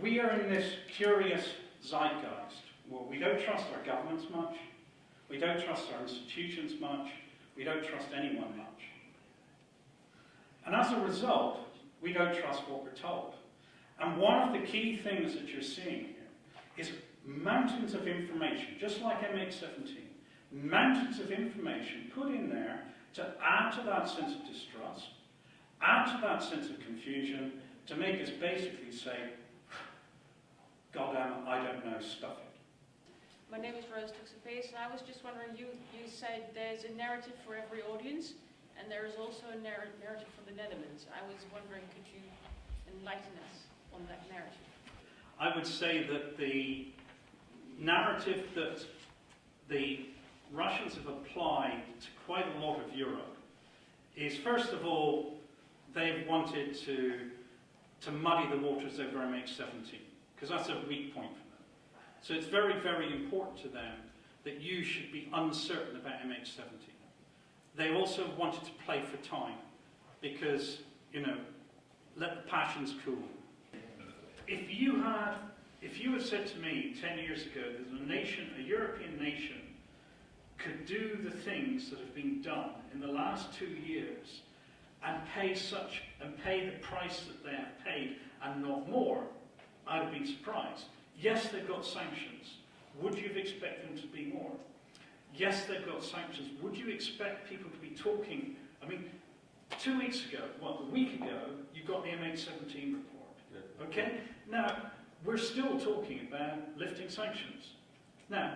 we are in this curious zeitgeist. Well, we don't trust our governments much, we don't trust our institutions much, we don't trust anyone much. And as a result, we don't trust what we're told. And one of the key things that you're seeing here is mountains of information, just like MH17, mountains of information put in there to add to that sense of distrust, add to that sense of confusion, to make us basically say, goddamn, I don't know, stuff it. My name is Rose Tuxapace, and I was just wondering, you said there's a narrative for every audience, and there is also a narrative for the Netherlands. I was wondering, could you enlighten us on that narrative? I would say that the narrative that the Russians have applied to quite a lot of Europe is, first of all, they've wanted to muddy the waters over MH17, because that's a weak point for them. So it's very, very important to them that you should be uncertain about MH17. They also wanted to play for time, because, let the passions cool. If you had said to me 10 years ago that a European nation, could do the things that have been done in the last 2 years and pay the price that they have paid and not more, I'd have been surprised. Yes, they've got sanctions. Would you have expected them to be more? Yes, they've got sanctions. Would you expect people to be talking? I mean, 2 weeks ago, a week ago, you got the MH17 report. Okay? Now, we're still talking about lifting sanctions. Now,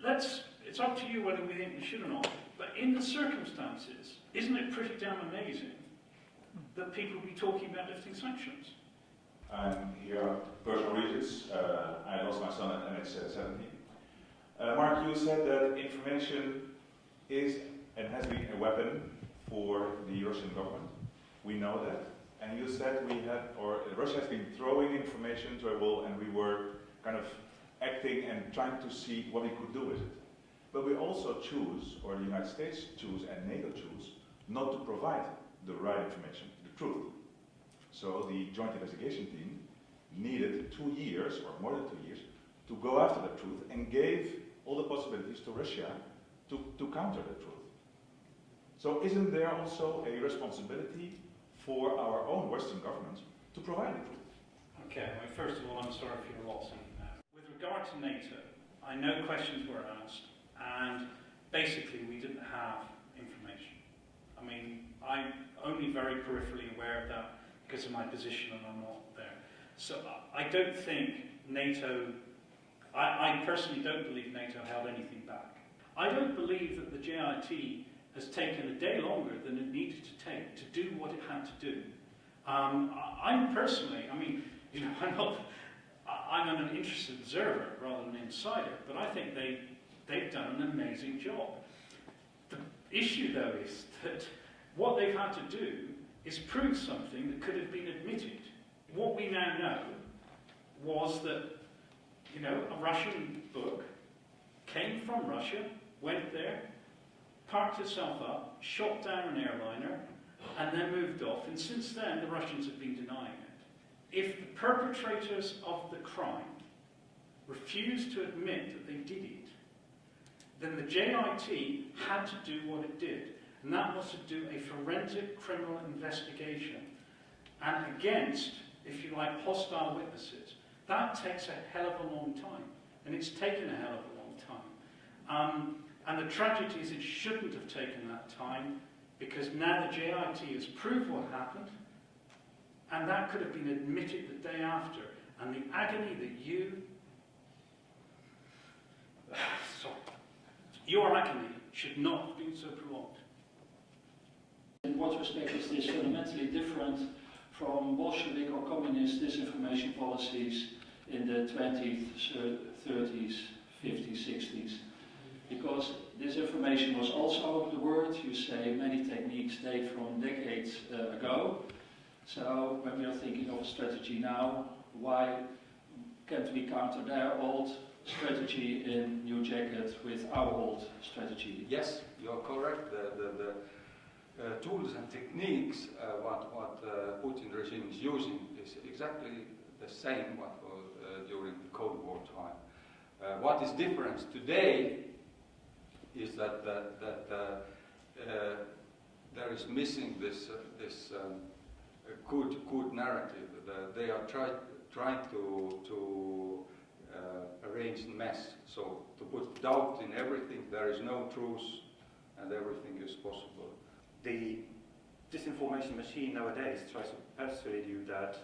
it's up to you whether we think we should or not, but in the circumstances, isn't it pretty damn amazing that people be talking about lifting sanctions? I'm here for personal reasons. I lost my son at MH17. Mark, you said that information is and has been a weapon for the Russian government. We know that. And you said Russia has been throwing information to a wall, and we were kind of acting and trying to see what we could do with it. But we also choose, or the United States choose and NATO choose, not to provide the right information, the truth. So the Joint Investigation Team needed 2 years, or more than 2 years, to go after the truth and gave all the possibilities to Russia to counter the truth. So isn't there also a responsibility for our own Western governments to provide the truth? Okay, well, first of all, I'm sorry for your loss. With regard to NATO, I know questions were asked, and basically we didn't have information. I mean, I'm only very peripherally aware of that because of my position, and I'm not there. So I don't think NATO, I personally don't believe NATO held anything back. I don't believe that the JIT has taken a day longer than it needed to take to do what it had to do. I'm personally, I'm an interested observer rather than an insider, but I think they've done an amazing job. The issue, though, is that what they've had to do is prove something that could have been admitted. What we now know was that, a Russian book came from Russia, went there, parked itself up, shot down an airliner, and then moved off. And since then, the Russians have been denying it. If the perpetrators of the crime refused to admit that they did it, then the JIT had to do what it did, and that was to do a forensic criminal investigation, and against, if you like, hostile witnesses. That takes a hell of a long time, and it's taken a hell of a long time. And the tragedy is it shouldn't have taken that time, because now the JIT has proved what happened, and that could have been admitted the day after. And the agony that your agony should not have been so prolonged. In what respect is this fundamentally different from Bolshevik or communist disinformation policies in the 20s, 30s, 50s, 60s? Because disinformation was also the word, you say many techniques date from decades ago. So when we are thinking of a strategy now, why can't we counter their old strategy in New Jacket with our old strategy? Yes, you're correct. The tools and techniques what Putin regime is using is exactly the same what was during the Cold War time. What is different today is that there is missing this good narrative. They are trying to arrange mess. So to put doubt in everything, there is no truth, and everything is possible. The disinformation machine nowadays tries to persuade you that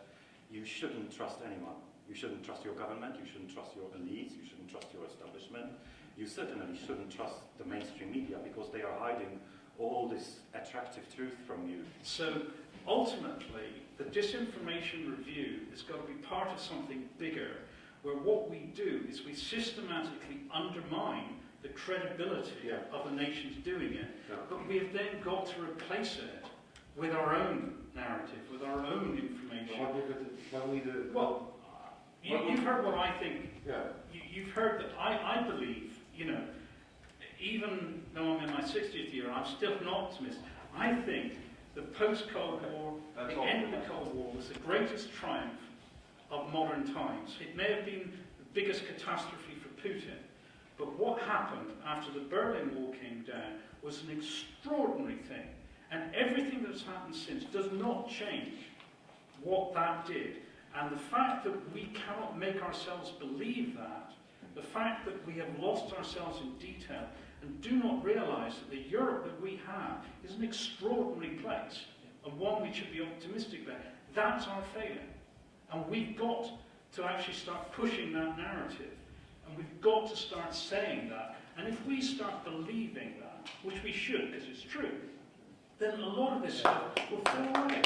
you shouldn't trust anyone. You shouldn't trust your government, you shouldn't trust your elites, you shouldn't trust your establishment. You certainly shouldn't trust the mainstream media because they are hiding all this attractive truth from you. So ultimately, the disinformation review has got to be part of something bigger, where what we do is we systematically undermine the credibility of the nations doing it. Yeah. But we have then got to replace it with our own narrative, with our own information. What we do? Well, you've heard what I think. Yeah. You've heard that I believe, you know, even though I'm in my 60th year, I'm still an optimist. I think the post-Cold War, the end of the Cold War, was the greatest triumph of modern times. It may have been the biggest catastrophe for Putin, but what happened after the Berlin Wall came down was an extraordinary thing. And everything that's happened since does not change what that did. And the fact that we cannot make ourselves believe that, the fact that we have lost ourselves in detail and do not realise that the Europe that we have is an extraordinary place and one we should be optimistic about, that's our failure. And we've got to actually start pushing that narrative. And we've got to start saying that. And if we start believing that, which we should because it's true, then a lot of this stuff will fall away.